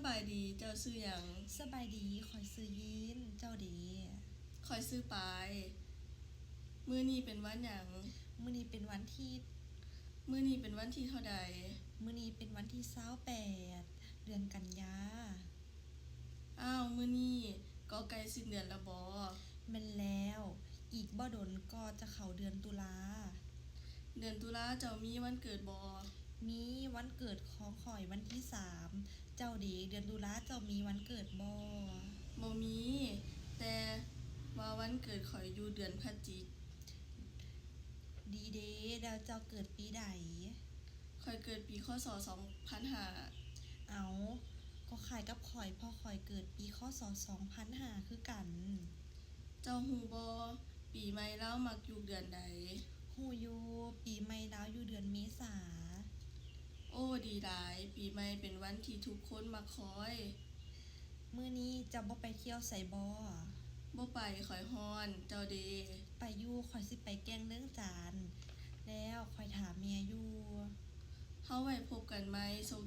บายดีเจ้าซื้อหยังสบายดีคอยซื้อยีนเจ้าเดีข้อยซื้อปายมื้อนี้เป็นวันหยังมื้อนี้เป็นวันที่มื้อนี้เป็นวันที่เท่าใดมื้อนี้เป็นวันที่28เดือนกันยาอ้าวมื้อนี้ก็ใกล้สิ้นเดือนแล้วบ่แม่นแล้วอีกบ่ดนก็จะเข้าเดือนตุลาเดือนตุลาเจ้ามีวันเกิดบ่มีวันเกิดของข่อยวันที่3เจ้าเดีเดือนตุลาเจ้ามีวันเกิดบ่บ่มีแต่ว่าวันเกิดข้อยอยู่เดือนพฤศจิกดีเด้แล้วเจ้าเกิดปีใดข้อยเกิดปีคศ2005เอาก็คล้ายกับข่อยเพราะข่อยเกิดปีคศ2005คือกันเจ้าฮู้บ่ปีใหม่ลาวมักอยู่เดือนใดฮู้อยู่ปีใหม่ลาวอยู่เดือนเมษา โอ้ดีหลายปีใหม่เป็นวันที่ทุกคนมักคอยมื้อนี้จะบ่ไปเที่ยวไสบ่บ่ไปข้อยฮ้อนเจ้าเดไปอยู่ข้อยสิไปแกงเรื่องจานแล้วข้อยถามเมียอยู่เฮาไว้พบกันใหม่โชค